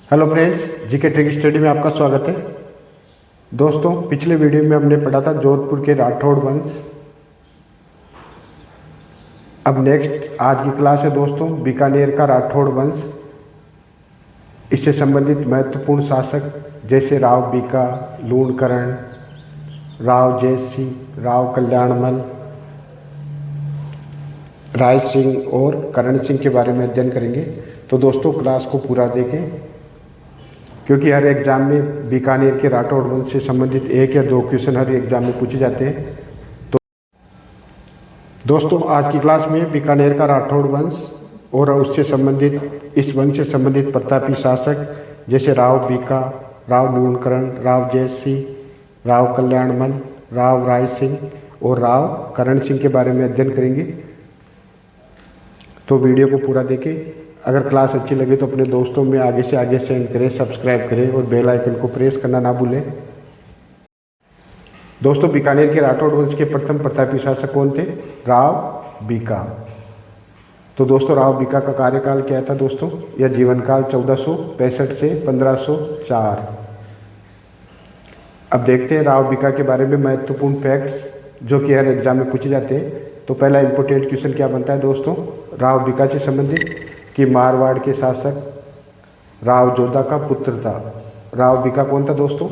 Hello friends, GK trick study में आपका स्वागत है। दोस्तों, पिछले वीडियो में हमने पढ़ा था जोधपुर के राठौड़ वंश। अब नेक्स्ट आज की क्लास है दोस्तों बीकानेर का राठौड़ वंश। इससे संबंधित महत्वपूर्ण शासक जैसे राव बीका, लूणकरण, राव जयसिंह, राव कल्याणमल, राय सिंह और करण सिंह के बारे में अध्ययन करेंगे। तो दोस्तों क्लास को पूरा देखें, क्योंकि हर एग्जाम में बीकानेर के राठौड़ वंश से संबंधित एक या दो क्वेश्चन हर एग्जाम में पूछे जाते हैं। तो दोस्तों आज की क्लास में बीकानेर का राठौड़ वंश और उससे संबंधित इस वंश से संबंधित प्रतापी शासक जैसे राव बीका, राव लूणकरण, राव जयसिंह, राव कल्याणमल, राव राय सिंह और राव करण सिंह के बारे में अध्ययन करेंगे। तो वीडियो को पूरा देखें। अगर क्लास अच्छी लगे तो अपने दोस्तों में आगे से आगे सेंड करें, सब्सक्राइब करें और बेल आइकन को प्रेस करना ना भूलें। दोस्तों बीकानेर के राठौड़ वंश के प्रथम प्रतापी शासक कौन थे? राव बीका। तो दोस्तों राव बीका का कार्यकाल क्या था दोस्तों? यह जीवन काल 1465 से 1504। अब देखते हैं राव बीका के बारे में महत्वपूर्ण फैक्ट्स जो कि हर एग्जाम में पूछे जाते हैं। तो पहला इंपॉर्टेंट क्वेश्चन क्या बनता है दोस्तों राव बीका से संबंधित कि मारवाड़ के शासक राव जोधा का पुत्र था। राव बीका कौन था दोस्तों?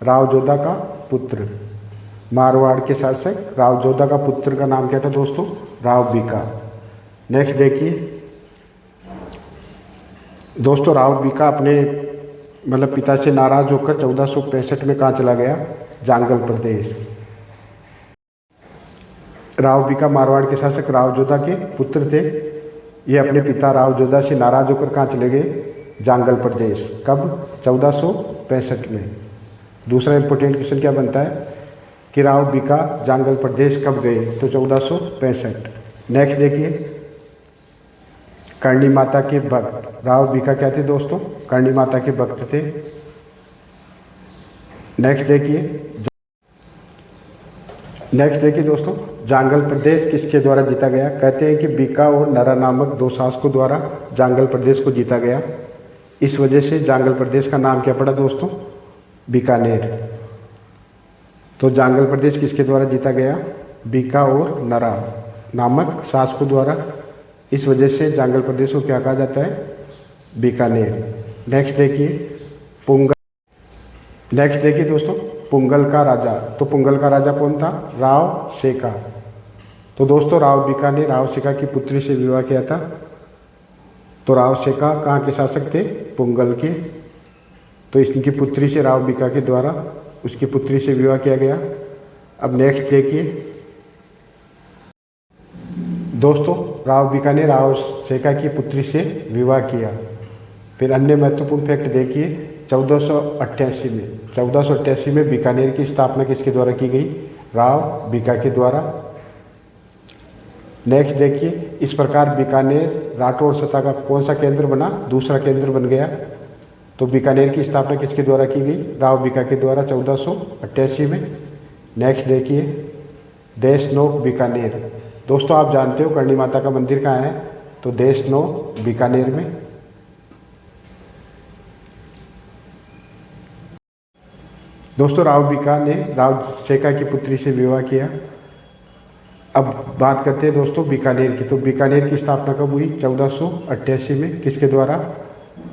राव जोधा का पुत्र। मारवाड़ के शासक राव जोधा का पुत्र का नाम क्या था दोस्तों? राव बीका। नेक्स्ट देखिए दोस्तों, राव बीका अपने पिता से नाराज होकर 1465 में कहाँ चला गया? जांगल प्रदेश। राव बीका मारवाड़ के शासक राव जोधा के पुत्र थे। ये अपने पिता राव जोधा से नाराज होकर कहाँ चले गए? जांगल प्रदेश। कब? 1465 में। दूसरा इंपॉर्टेंट क्वेश्चन क्या बनता है कि राव बीका जांगल प्रदेश कब गए? तो 1465। नेक्स्ट देखिए करणी माता के भक्त। राव बीका क्या थे दोस्तों? करणी माता के भक्त थे। नेक्स्ट देखिए दोस्तों जांगल प्रदेश किसके द्वारा जीता गया? कहते हैं कि बीका और नरा नामक दो शासकों द्वारा जांगल प्रदेश को जीता गया। इस वजह से जांगल प्रदेश का नाम क्या पड़ा दोस्तों? बीकानेर। तो जांगल प्रदेश किसके द्वारा जीता गया? बीका और नरा नामक शासकों द्वारा। इस वजह से जांगल प्रदेश को क्या कहा जाता है? बीकानेर। नेक्स्ट देखिए दोस्तों पुंगल का राजा। तो पुंगल का राजा कौन था? राव सेका। तो दोस्तों राव बीका ने राव सेका की पुत्री से विवाह किया था। तो राव सेका कहाँ के शासक थे? पुंगल के। तो इसकी पुत्री से राव बीका के द्वारा उसकी पुत्री से विवाह किया गया। अब नेक्स्ट देखिए दोस्तों राव बीका ने राव सेका की पुत्री से विवाह किया। फिर अन्य महत्वपूर्ण फैक्ट देखिए 1488 में बीकानेर की स्थापना किसके द्वारा की गई? राव बीका के द्वारा। नेक्स्ट देखिए इस प्रकार बीकानेर राठौड़ सत्ता का कौन सा केंद्र बना? दूसरा केंद्र बन गया। तो बीकानेर की स्थापना किसके द्वारा की गई? राव बीका के द्वारा 1488 में। नेक्स्ट देखिए देशनोक बीकानेर। दोस्तों आप जानते हो करणी माता का मंदिर कहाँ है? तो देशनोक बीकानेर में। दोस्तों राव बीका ने राव सेका की पुत्री से विवाह किया। अब बात करते हैं दोस्तों बीकानेर की। तो बीकानेर की स्थापना कब हुई? 1488 में। किसके द्वारा?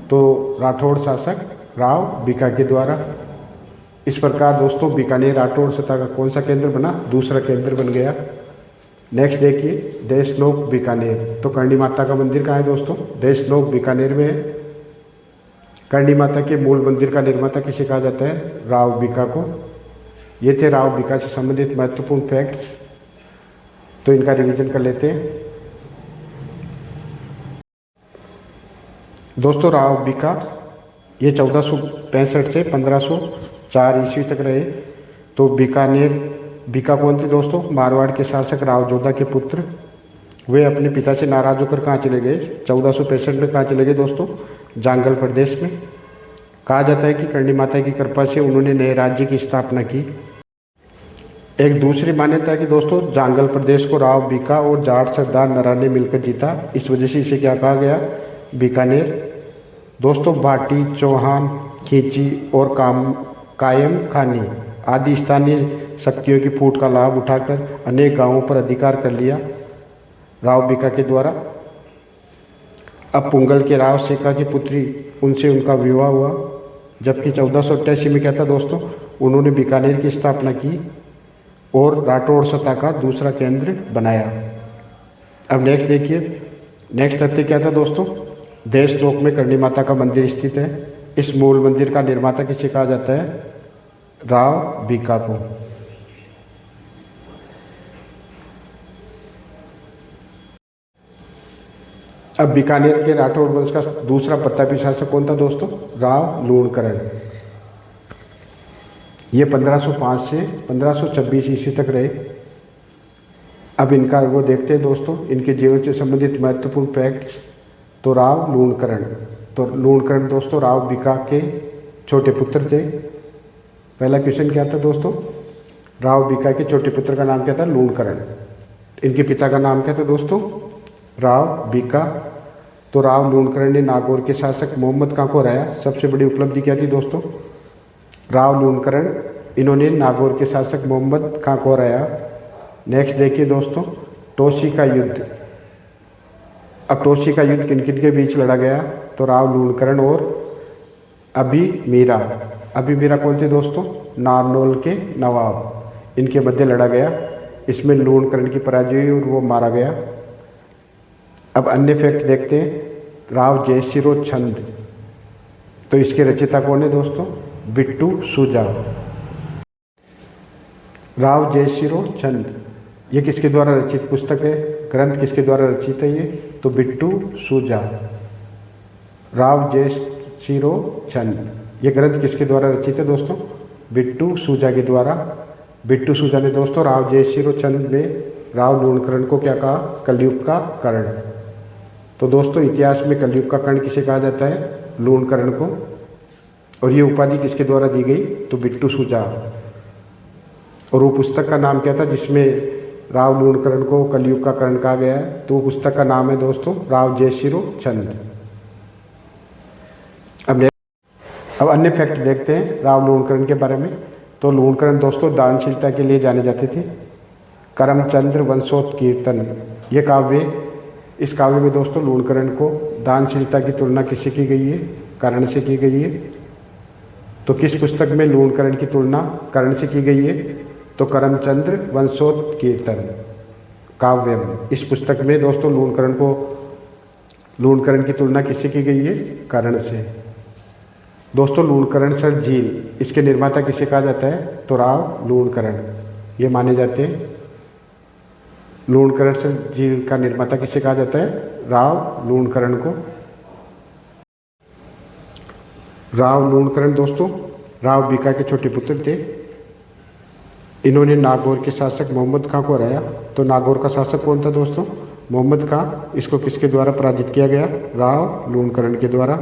तो राठौड़ शासक राव बीका के द्वारा। इस प्रकार दोस्तों बीकानेर राठौड़ सत्ता का कौन सा केंद्र बना? दूसरा केंद्र बन गया। नेक्स्ट देखिए देशनोक बीकानेर। तो करणी माता का मंदिर कहाँ है दोस्तों? देशनोक बीकानेर में है। करणी माता के मूल मंदिर का निर्माता किसे कहा जाता है? राव बीका को। ये थे राव बीका से संबंधित महत्वपूर्ण फैक्ट्स। तो इनका रिवीजन कर लेते हैं। दोस्तों राव बीका ये 1465 से 1504 ईस्वी तक रहे। तो बीका कौन थे दोस्तों? मारवाड़ के शासक राव जोधा के पुत्र। वे अपने पिता से नाराज होकर कहाँ चले गए? 1465 में कहाँ चले गए दोस्तों? जांगल प्रदेश में। कहा जाता है कि करणी माता की कृपा से उन्होंने नए राज्य की स्थापना की। एक दूसरी मान्यता है कि दोस्तों जांगल प्रदेश को राव बीका और जाट सरदार नरा ने मिलकर जीता। इस वजह से इसे क्या कहा गया? बीकानेर। दोस्तों भाटी, चौहान, खींची और कायम खानी आदि स्थानीय शक्तियों की फूट का लाभ उठाकर अनेक गांवों पर अधिकार कर लिया राव बीका के द्वारा। अब पुंगल के राव शेखा की पुत्री, उनसे उनका विवाह हुआ, जबकि 1488 में क्या था दोस्तों, उन्होंने बीकानेर की स्थापना की और राठौड़ सत्ता का दूसरा केंद्र बनाया। अब नेक्स्ट देखिए, नेक्स्ट तथ्य क्या था दोस्तों, देशनोक में करणी माता का मंदिर स्थित है। इस मूल मंदिर का निर्माता किसे कहा जाता है, राव बीका को। अब बीकानेर के राठौड़ वंश का दूसरा प्रतापी शासक कौन था दोस्तों, राव लूणकरण। ये 1505 से 1526 ईस्वी तक रहे। अब इनका वो देखते हैं दोस्तों, इनके जीवन से संबंधित महत्वपूर्ण फैक्ट्स। तो राव लूणकरण, तो लूणकरण दोस्तों राव बीका के छोटे पुत्र थे। पहला क्वेश्चन क्या था दोस्तों, राव बीका के छोटे पुत्र का नाम क्या था, लूणकरण। इनके पिता का नाम क्या था दोस्तों, राव बीका। तो राव लूणकरण ने नागौर के शासक मोहम्मद खां को हराया। सबसे बड़ी उपलब्धि क्या थी दोस्तों, राव लूणकरण, इन्होंने नागौर के शासक मोहम्मद खां को हराया। नेक्स्ट देखिए दोस्तों, टोसी का युद्ध। अब टोसी का युद्ध किन किन के बीच लड़ा गया, तो राव लूणकरण और अभिमीरा। अभिमीरा कौन थे दोस्तों, नारनौल के नवाब, इनके मध्य लड़ा गया। इसमें लूणकरण की पराजय हुई और वो मारा गया। अब अन्य फैक्ट देखते हैं, राव जयसिरो छंद, तो इसके रचयिता कौन है दोस्तों, बिट्टू सूजा। राव जयसिरो छंद, ये किसके द्वारा रचित पुस्तक है, ग्रंथ किसके द्वारा रचित है ये, तो बिट्टू सूजा। राव जयसिरो छंद, ये ग्रंथ किसके द्वारा रचित है दोस्तों, बिट्टू सूजा के द्वारा। बिट्टू सूजा ने दोस्तों राव जयसिरो छंद में राव लूणकरण को क्या कहा, कलयुग का कर्ण। तो दोस्तों इतिहास में कलयुग का कर्ण किसे कहा जाता है, लूणकरण को। और ये उपाधि किसके द्वारा दी गई, तो बिट्टू सूजा। और वो पुस्तक का नाम क्या था जिसमें राव लूणकरण को कलयुग का कर्ण कहा गया है, तो वो पुस्तक का नाम है दोस्तों राव जयसिरो छंद। अब अन्य फैक्ट देखते हैं राव लूणकरण के बारे में। तो लूणकरण दोस्तों दानशीलता के लिए जाने जाते थे। करमचंद्र वंशोत्कीर्तन, ये काव्य, इस काव्य में दोस्तों लूणकरण को दानशीलता की तुलना किससे की गई है, कर्ण से की गई है। तो किस पुस्तक में लूणकरण की तुलना कर्ण से की गई है, तो करमचंद्र वंशोत्कीर्तन काव्य में। इस पुस्तक में दोस्तों लूणकरण की तुलना किससे की गई है, कर्ण से। दोस्तों लूणकरणसर झील, इसके निर्माता किसे कहा जाता है, तो राव लूणकरण, ये माने जाते हैं। लूणकरणसर झील का निर्माता किसे कहा जाता है, राव लूणकरण को। राव लूणकरण दोस्तों राव बीका के छोटे पुत्र थे। इन्होंने नागौर के शासक मोहम्मद खां को हराया। तो नागौर का शासक कौन था दोस्तों, मोहम्मद खां। इसको किसके द्वारा पराजित किया गया, राव लूणकरण के द्वारा।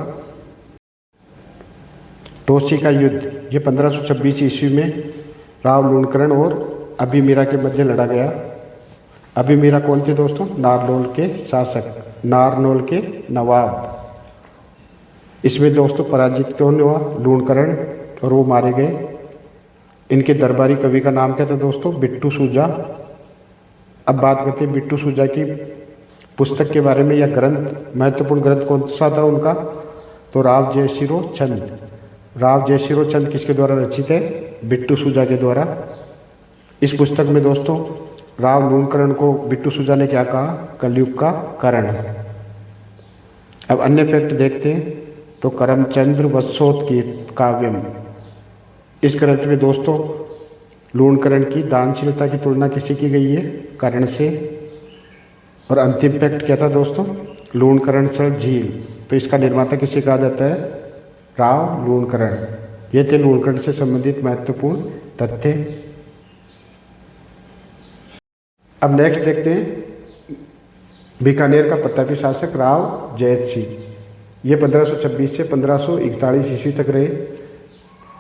टोसी का युद्ध, ये 1526 ईस्वी में राव लूणकरण और अभिमीरा के मध्य लड़ा गया। अभिमीरा कौन थे दोस्तों, नारनौल के शासक, नारनौल के नवाब। इसमें दोस्तों पराजित कौन हुआ, लूणकरण, और वो मारे गए। इनके दरबारी कवि का नाम क्या था दोस्तों, बिट्टू सूजा। अब बात करते हैं बिट्टू सूजा की पुस्तक के बारे में, या ग्रंथ, महत्वपूर्ण ग्रंथ कौन सा था उनका, तो राव जयसिरो छंद। राव जयसिरो छंद किसके द्वारा रचित है, बिट्टू सूजा के द्वारा। इस पुस्तक में दोस्तों राव लूणकरण को बिट्टू सूजा ने क्या कहा, कलयुग का कर्ण। अब अन्य फैक्ट देखते हैं, तो करमचंद्र वंशोत्कीर्तन काव्यम, इस ग्रंथ में दोस्तों लूणकरण की दानशीलता की तुलना किससे की गई है, कर्ण से। और अंतिम फैक्ट क्या था दोस्तों, लूणकरणसर झील, तो इसका निर्माता किसे कहा जाता है, राव लूणकरण। ये थे लूणकरण से संबंधित महत्वपूर्ण तथ्य। अब नेक्स्ट देखते हैं बीकानेर का प्रतापी शासक राव जैत सिंह। ये 1526 से 1541 ईस्वी तक रहे।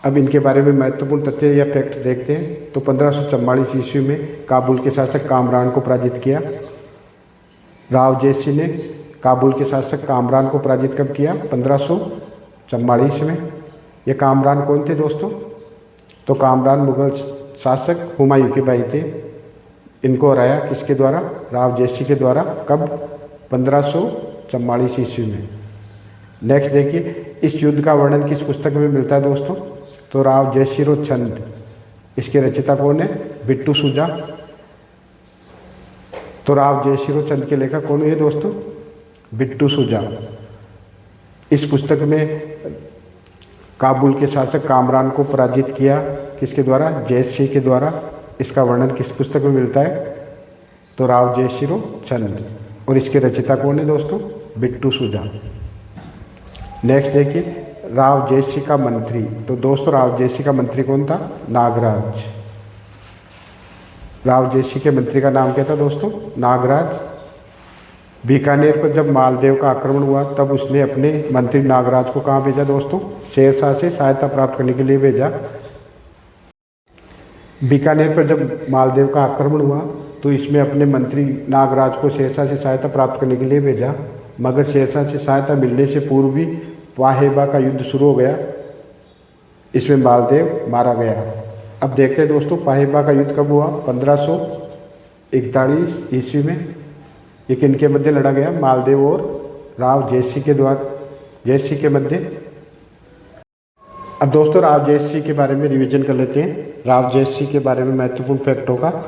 अब इनके बारे में महत्वपूर्ण तथ्य या फैक्ट देखते हैं। तो 1544 ईस्वी में काबुल के शासक कामरान को पराजित किया राव जैत सिंह ने। काबुल के शासक कामरान को पराजित कब किया? 1544 में। ये कामरान कौन थे दोस्तों? तो कामरान मुगल शासक हुमायूं के भाई थे। इनको हराया किसके द्वारा? राव जयसिंह के द्वारा। कब? 1544 ईस्वी में। नेक्स्ट देखिए, इस युद्ध का वर्णन किस पुस्तक में मिलता है दोस्तों? तो राव जयसिंह छंद। इसके रचयिता कौन है? बिट्टू सूजा। तो राव जयसिंह छंद के लेखक कौन है दोस्तों? बिट्टू सूजा। इस पुस्तक में काबुल के शासक कामरान को पराजित किया किसके द्वारा? जयसिंह के द्वारा। इसका वर्णन किस पुस्तक में मिलता है? तो राव जयसिंह छंद। और इसके रचयिता कौन है दोस्तों? बिट्टू सूजा। नेक्स्ट देखिए, राव जयसिंह का मंत्री। तो दोस्तों राव जयसिंह का मंत्री कौन था? नागराज। राव जयसिंह के मंत्री का नाम क्या था दोस्तों? नागराज। बीकानेर पर जब मालदेव का आक्रमण हुआ तब उसने अपने मंत्री नागराज को कहाँ भेजा दोस्तों? शेरशाह से सहायता प्राप्त करने के लिए भेजा। बीकानेर पर जब मालदेव का आक्रमण हुआ तो इसमें अपने मंत्री नागराज को शेरशाह से सहायता प्राप्त करने के लिए भेजा, मगर शेरशाह से सहायता मिलने से पूर्व भी पाहेबा का युद्ध शुरू हो गया। इसमें मालदेव मारा गया। अब देखते हैं दोस्तों पाहेबा का युद्ध कब हुआ? 1541 ईस्वी में। ये किनके मध्य लड़ा गया? मालदेव और राव जयसिंह के द्वारा, जयसिंह के मध्य। अब दोस्तों राव जयसिंह के बारे में रिवीजन कर लेते हैं। राव जयसिंह के बारे में महत्वपूर्ण फैक्ट होगा।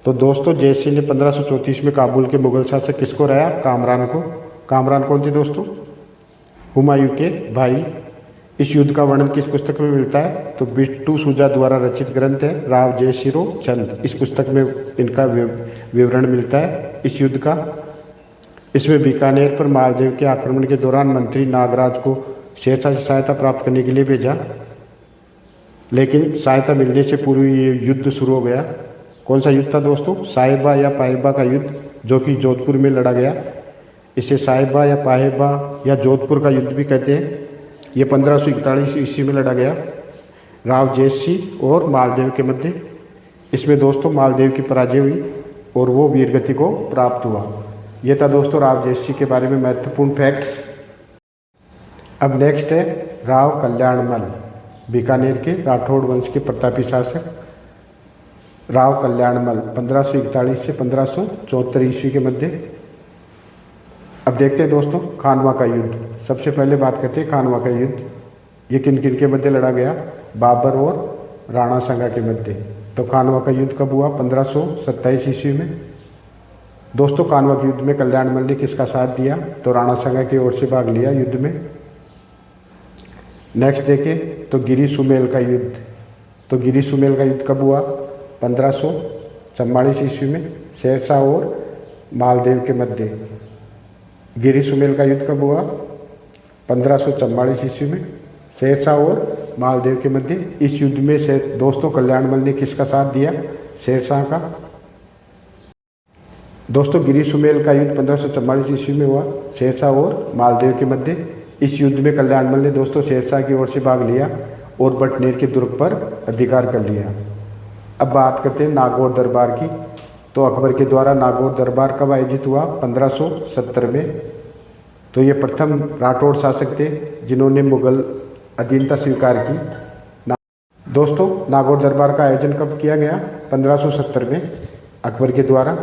तो दोस्तों जयसिंह ने 1534 में काबुल के मुगल शासक किसको हराया? कामरान को। कामरान कौन थे दोस्तों? हुमायूं के भाई। इस युद्ध का वर्णन किस पुस्तक में मिलता है? तो बिट्टू सूजा द्वारा रचित ग्रंथ है राव जयसिंह छंद। इस पुस्तक में इनका विवरण मिलता है इस युद्ध का। इसमें बीकानेर पर मालदेव के आक्रमण के दौरान मंत्री नागराज को शेरशाह से सहायता प्राप्त करने के लिए भेजा, लेकिन सहायता मिलने से पूर्व ये युद्ध शुरू हो गया। कौन सा युद्ध था दोस्तों? साहिबा या पाहेबा का युद्ध, जो कि जोधपुर में लड़ा गया। इसे साहिबा या पाहेबा या जोधपुर का युद्ध भी कहते हैं। ये 1541 ईस्वी में लड़ा गया राव जयसिंह और मालदेव के मध्य। इसमें दोस्तों मालदेव की पराजय हुई और वो वीरगति को प्राप्त हुआ। ये था दोस्तों राव जयसिंह के बारे में महत्वपूर्ण फैक्ट्स। अब नेक्स्ट है राव कल्याणमल, बीकानेर के राठौड़ वंश के प्रतापी शासक राव कल्याणमल 1541 से 1574 ईस्वी के मध्य। अब देखते हैं दोस्तों खानवा का युद्ध। सबसे पहले बात करते हैं खानवा का युद्ध। ये किन किन के मध्य लड़ा गया? बाबर और राणा संगा के मध्य। तो खानवा का युद्ध कब हुआ? 1527 ईस्वी में। दोस्तों खानवा के युद्ध में कल्याणमल ने किसका साथ दिया? तो राणा संगा की ओर से भाग लिया युद्ध में। नेक्स्ट देखें तो गिरी सुमेल का युद्ध। तो गिरी सुमेल का युद्ध कब हुआ? 1544 ईस्वी में, शेरशाह और मालदेव के मध्य। गिरी सुमेल का युद्ध कब हुआ? 1544 ईस्वी में, शेरशाह और मालदेव के मध्य। इस युद्ध में से दोस्तों कल्याणमल ने किसका साथ दिया? शेरशाह का। दोस्तों गिरी सुमेल का युद्ध 1544 ईस्वी में हुआ, शेरशाह और मालदेव के मध्य। इस युद्ध में कल्याणमल ने दोस्तों शेरशाह की ओर से भाग लिया और बटनेर के दुर्ग पर अधिकार कर लिया। अब बात करते हैं नागौर दरबार की। तो अकबर के द्वारा नागौर दरबार कब आयोजित हुआ? 1570 में। तो ये प्रथम राठौड़ शासक थे जिन्होंने मुगल अधीनता स्वीकार की। दोस्तों नागौर दरबार का आयोजन कब किया गया? 1570 में अकबर के द्वारा।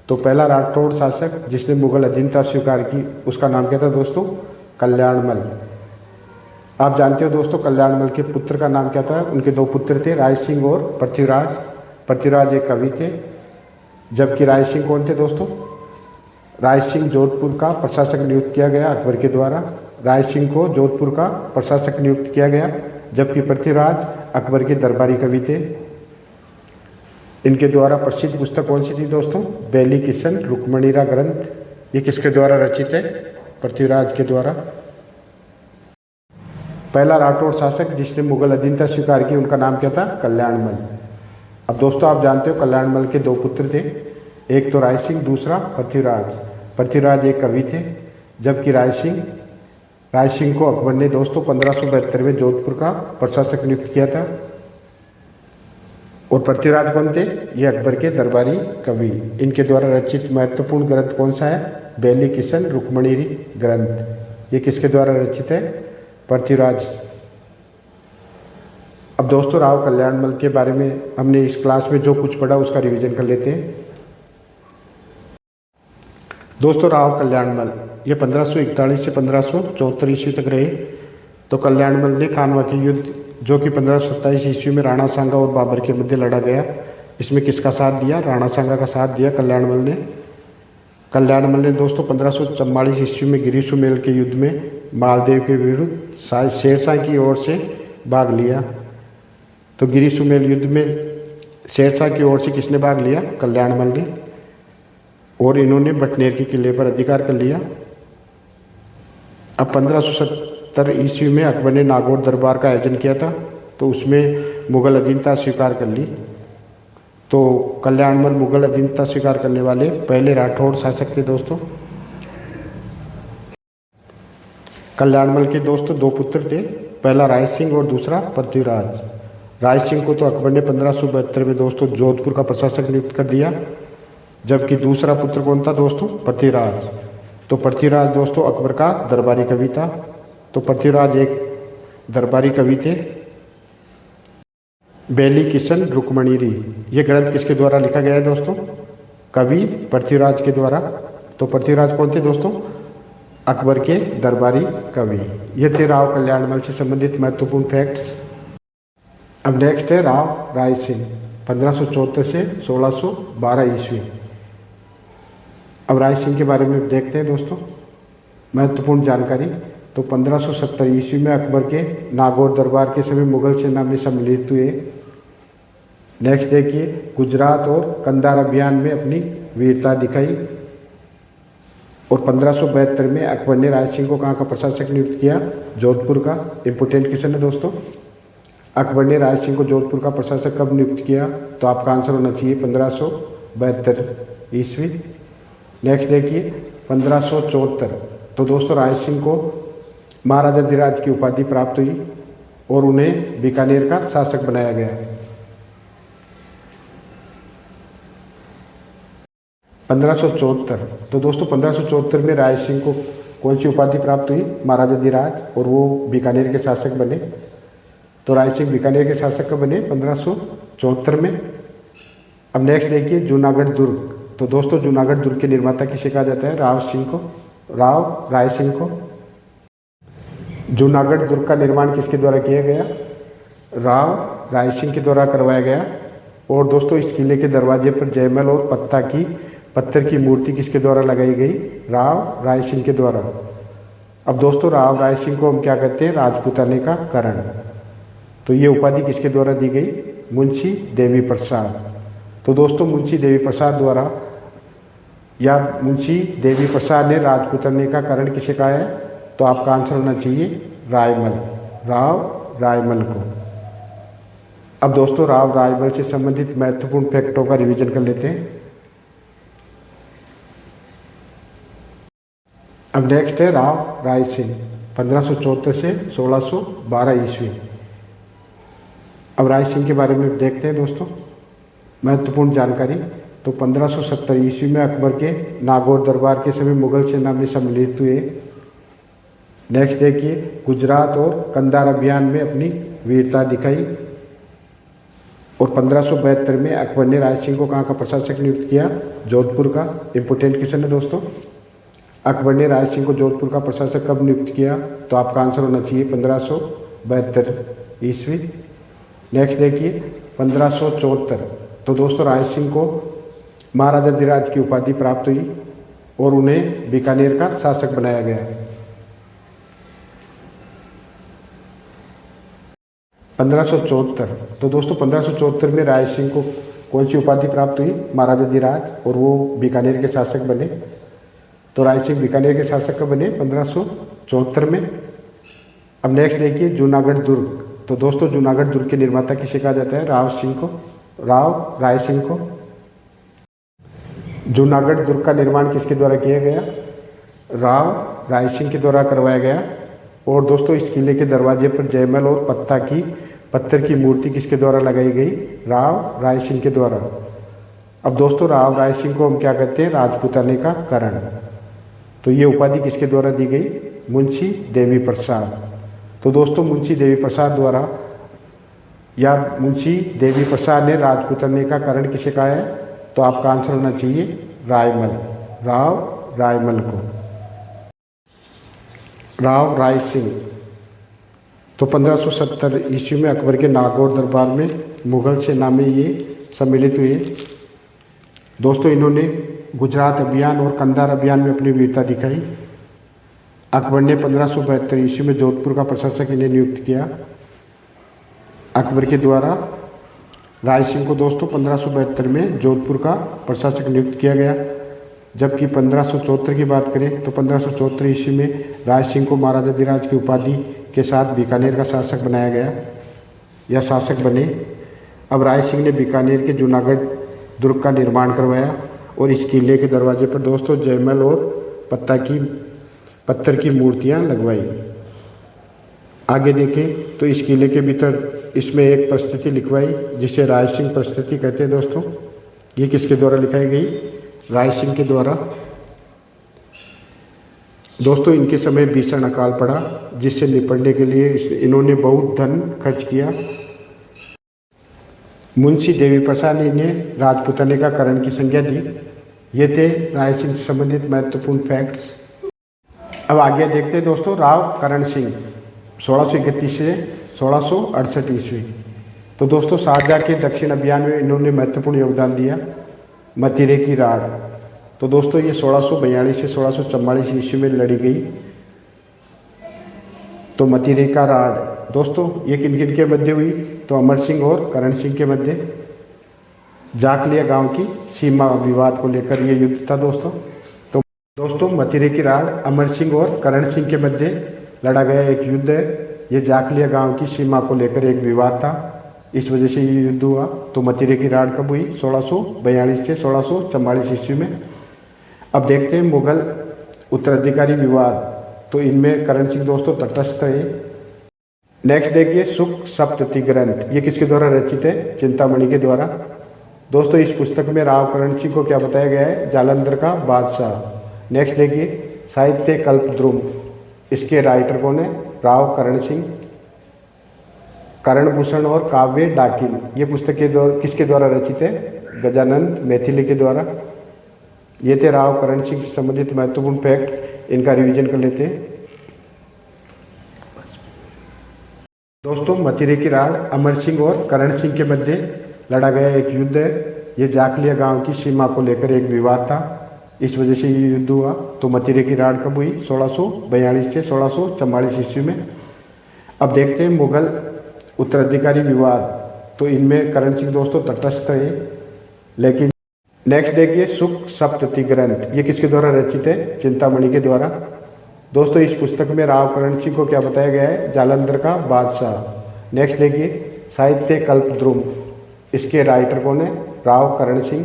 तो पहला राठौड़ शासक जिसने मुगल अधीनता स्वीकार की उसका नाम क्या था दोस्तों? कल्याणमल। आप जानते हो दोस्तों कल्याणमल के पुत्र का नाम क्या था? उनके दो पुत्र थे, राय सिंह और पृथ्वीराज। पृथ्वीराज एक कवि थे, जबकि राय सिंह कौन थे दोस्तों? राय सिंह जोधपुर का प्रशासक नियुक्त किया गया अकबर के द्वारा। राय सिंह को जोधपुर का प्रशासक नियुक्त किया गया, जबकि पृथ्वीराज अकबर के दरबारी कवि थे। इनके द्वारा प्रसिद्ध पुस्तक कौन सी थी दोस्तों? बैली किशन रुक्मणीरा ग्रंथ। ये किसके द्वारा रचित है? पृथ्वीराज के द्वारा। पहला राठौड़ शासक जिसने मुगल अधीनता स्वीकार की उनका नाम क्या था? कल्याणमल। अब दोस्तों आप जानते हो कल्याणमल के दो पुत्र थे, एक तो राय सिंह, दूसरा पृथ्वीराज। पृथ्वीराज एक कवि थे, जबकि राय सिंह को अकबर ने दोस्तों 1572 में जोधपुर का प्रशासक नियुक्त किया था। और पृथ्वीराज कौन थे? ये अकबर के दरबारी कवि। इनके द्वारा रचित महत्वपूर्ण ग्रंथ कौन सा है? बेली किशन रुक्मणीरी ग्रंथ, ये किसके द्वारा रचित है? पृथ्वीराज। अब दोस्तों राव कल्याणमल के बारे में हमने इस क्लास में जो कुछ पढ़ा उसका रिवीजन कर लेते हैं। दोस्तों राव कल्याणमल ये 1541 से 1574 ईस्वी तक रहे। तो कल्याणमल ने खानवा के युद्ध जो कि 1527 ईस्वी में राणा सांगा और बाबर के मध्य लड़ा गया, इसमें किसका साथ दिया? राणा सांगा का साथ दिया कल्याणमल ने। कल्याणमल ने दोस्तों 1544 ईस्वी में गिरी सुमेल के युद्ध में मालदेव के विरुद्ध शेरशाह की ओर से भाग लिया। तो गिरी सुमेल युद्ध में शेरशाह की ओर से किसने भाग लिया? कल्याणमल ने। और इन्होंने बटनेर के किले पर अधिकार कर लिया। अब 1570 ईस्वी में अकबर ने नागौर दरबार का आयोजन किया था, तो उसमें मुगल अधीनता स्वीकार कर ली। तो कल्याणमल मुगल अधीनता स्वीकार करने वाले पहले राठौड़ शासक थे दोस्तों। कल्याणमल के दोस्तों दो पुत्र थे, पहला राय सिंह और दूसरा पृथ्वीराज। राय सिंह को तो अकबर ने 1572 में दोस्तों जोधपुर का प्रशासक नियुक्त कर दिया, जबकि दूसरा पुत्र कौन था दोस्तों? पृथ्वीराज। तो पृथ्वीराज दोस्तों अकबर का दरबारी कवि था। तो पृथ्वीराज एक दरबारी कवि थे। बेली किशन रुक्मणीरी ये ग्रंथ किसके द्वारा लिखा गया है दोस्तों? कवि पृथ्वीराज के द्वारा। तो पृथ्वीराज कौन थे दोस्तों? अकबर के दरबारी कवि। ये थे राव कल्याणमल से संबंधित महत्वपूर्ण फैक्ट्स। अब नेक्स्ट है राव राय सिंह 1574 से 1612 ईस्वी। अब राय सिंह के बारे में देखते हैं दोस्तों महत्वपूर्ण जानकारी। तो 1570 ईस्वी में अकबर के नागौर दरबार के सभी मुगल सेना में सम्मिलित हुए। नेक्स्ट देखिए, गुजरात और कंधार अभियान में अपनी वीरता दिखाई। और 1572 में अकबर ने राय सिंह को कहाँ का प्रशासक नियुक्त किया? जोधपुर का। इम्पोर्टेंट क्वेश्चन है दोस्तों। अकबर ने राय सिंह को जोधपुर का प्रशासक कब नियुक्त किया? तो आपका आंसर होना चाहिए 1572 ईस्वी। नेक्स्ट देखिए 1574। तो दोस्तों राय सिंह को महाराजा धीराज की उपाधि प्राप्त हुई और उन्हें बीकानेर का शासक बनाया गया। 1574। तो दोस्तों 1574 में राय सिंह को कौन सी उपाधि प्राप्त हुई? महाराजा धीराज, और वो बीकानेर के शासक बने। तो राय सिंह बीकानेर के शासक कब बने? 1574 में। अब नेक्स्ट देखिए जूनागढ़ दुर्ग। तो दोस्तों जूनागढ़ दुर्ग के निर्माता किसे कहा जाता है? राव राय सिंह को। जूनागढ़ दुर्ग का निर्माण किसके द्वारा किया गया? राव राय सिंह के द्वारा करवाया गया। और दोस्तों इस किले के दरवाजे पर जयमल और पत्थर की मूर्ति किसके द्वारा लगाई गई? राव राय सिंह के द्वारा। अब दोस्तों राव राय सिंह को हम क्या कहते हैं? राजपूताने का करण। तो ये उपाधि किसके द्वारा दी गई? मुंशी देवी प्रसाद। तो दोस्तों मुंशी देवी प्रसाद द्वारा या मुंशी देवी प्रसाद ने राजपूताने का करण किसे कहा है? तो आपका आंसर होना चाहिए रायमल, राव रायमल को। अब दोस्तों राव रायमल से संबंधित महत्वपूर्ण फैक्टों का रिवीजन कर लेते हैं। अब नेक्स्ट है राव राय सिंह 1574 से 1612 ईस्वी। अब राय सिंह के बारे में देखते हैं दोस्तों महत्वपूर्ण जानकारी। तो 1570 ईस्वी में अकबर के नागौर दरबार के सभी मुगल सेना में सम्मिलित हुए। नेक्स्ट देखिए गुजरात और कंधार अभियान में अपनी वीरता दिखाई। और 1572 में अकबर ने राय सिंह को कहाँ का प्रशासक नियुक्त किया? जोधपुर का। इम्पोर्टेंट क्वेश्चन है दोस्तों। अकबर ने राय सिंह को जोधपुर का प्रशासक कब नियुक्त किया? तो आपका आंसर होना चाहिए 1572 ईस्वी। नेक्स्ट देखिए 1574। तो दोस्तों राय सिंह को महाराजा धीराज की उपाधि प्राप्त हुई और उन्हें बीकानेर का शासक बनाया गया। 1574। तो दोस्तों 1574 में राय सिंह को कौन सी उपाधि प्राप्त हुई? महाराजा धीराज, और वो बीकानेर के शासक बने। तो राय सिंह बीकानेर के शासक कब बने? 1574 में। अब नेक्स्ट देखिए जूनागढ़ दुर्ग। तो दोस्तों जूनागढ़ दुर्ग के निर्माता किसे कहा जाता है? राव राय सिंह को। जूनागढ़ दुर्ग का निर्माण किसके द्वारा किया गया? राव राय सिंह के द्वारा करवाया गया। और दोस्तों इस किले के दरवाजे पर जयमल और पत्थर की मूर्ति किसके द्वारा लगाई गई? राव राय सिंह के द्वारा। अब दोस्तों राव राय सिंह को हम क्या कहते हैं? राजपूताने का करण। तो ये उपाधि किसके द्वारा दी गई? मुंशी देवी प्रसाद। तो दोस्तों मुंशी देवी प्रसाद द्वारा या मुंशी देवी प्रसाद ने राजपूत बनने का कारण किसे कहा है? तो आपका आंसर होना चाहिए रायमल, राव रायमल को, राव राय सिंह। तो 1570 ईस्वी में अकबर के नागौर दरबार में मुगल सेना में ये सम्मिलित हुए। दोस्तों इन्होंने गुजरात अभियान और कंधार अभियान में अपनी वीरता दिखाई। अकबर ने 1572 ईस्वी में जोधपुर का प्रशासक इन्हें नियुक्त किया। अकबर के द्वारा राय सिंह को दोस्तों 1572 में जोधपुर का प्रशासक नियुक्त किया गया। जबकि 1574 की बात करें तो 1574 ईस्वी में राय सिंह को महाराजा धीराज की उपाधि के साथ बीकानेर का शासक बनाया गया या शासक बने। अब राय सिंह ने बीकानेर के जूनागढ़ दुर्ग का निर्माण करवाया और इस किले के दरवाजे पर दोस्तों जयमल और पत्थर की मूर्तियां लगवाई। आगे देखें तो इस किले के भीतर इसमें एक प्रस्तुति लिखवाई जिसे राय सिंह प्रस्तुति कहते हैं। दोस्तों ये किसके द्वारा लिखाई गई? राय सिंह के द्वारा। दोस्तों इनके समय भीषण अकाल पड़ा जिससे निपटने के लिए इन्होंने बहुत धन खर्च किया। मुंशी देवी प्रसाद ने इन्हें राजपूताने का करण की संज्ञा दी। ये थे राय सिंह से संबंधित महत्वपूर्ण फैक्ट्स। अब आगे देखते हैं दोस्तों राव करण सिंह 1631 से 1668 ईस्वी। तो दोस्तों शाहजहाँ के दक्षिण अभियान में इन्होंने महत्वपूर्ण योगदान दिया। मतिरे की राड़, तो दोस्तों ये 1642 से 1644 ईस्वी में लड़ी गई। तो मतिरे का राड़ दोस्तों ये किन किन के मध्य हुई? तो अमर सिंह और करण सिंह के मध्य। जाकलिया गांव की सीमा विवाद को लेकर ये युद्ध था दोस्तों। तो दोस्तों मतिरे की राड़ अमर सिंह और करण सिंह के मध्य लड़ा गया एक युद्ध है। ये जाकलिया गांव की सीमा को लेकर एक विवाद था, इस वजह से ये युद्ध हुआ। तो मतिरे की राड़ कब हुई? 1642 से 1644 ईस्वी में। अब देखते हैं मुगल उत्तराधिकारी विवाद। तो इनमें करण सिंह दोस्तों तटस्थ है। नेक्स्ट देखिए सुख सप्तति ग्रंथ, ये किसके द्वारा रचित है? चिंतामणि के द्वारा। दोस्तों इस पुस्तक में राव करण सिंह को क्या बताया गया है? जालंधर का बादशाह। नेक्स्ट देखिए साहित्य कल्पद्रुम, इसके राइटर कौन है? राव करण सिंह। करणभूषण और काव्य डाकिन, ये पुस्तक किसके द्वारा रचित है? गजानंद मैथिली के द्वारा। ये थे राव करण सिंह से संबंधित महत्वपूर्ण फैक्ट, इनका रिवीजन कर लेते हैं। दोस्तों मतिरे की राड़ अमर सिंह और करण सिंह के मध्य लड़ा गया एक युद्ध है। ये जाकलिया गांव की सीमा को लेकर एक विवाद था, इस वजह से ये युद्ध हुआ। तो मतिरे की राड़ कब हुई? 1642 से 1644 ईस्वी में। अब देखते हैं मुगल उत्तराधिकारी विवाद। तो इनमें करण सिंह दोस्तों तटस्थ है। लेकिन नेक्स्ट देखिए सुख सप्तति ग्रंथ, ये किसके द्वारा रचित है? चिंतामणि के द्वारा। दोस्तों इस पुस्तक में राव करण सिंह को क्या बताया गया है? जालंधर का बादशाह। नेक्स्ट देखिए साहित्य कल्पद्रुम, इसके राइटर कौन है? राव करण सिंह।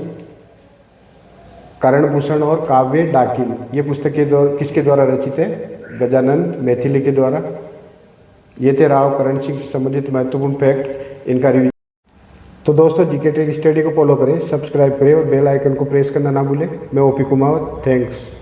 करणभूषण और काव्य डाकिन, ये पुस्तक किसके द्वारा रचित है? गजानंद मैथिली के द्वारा। ये थे राव करण सिंह से संबंधित महत्वपूर्ण फैक्ट, इनका रिवीजन। तो दोस्तों जीके ट्रिक स्टडी को फॉलो करें, सब्सक्राइब करें और बेल आइकन को प्रेस करना ना भूलें। मैं ओपी कुमार, थैंक्स।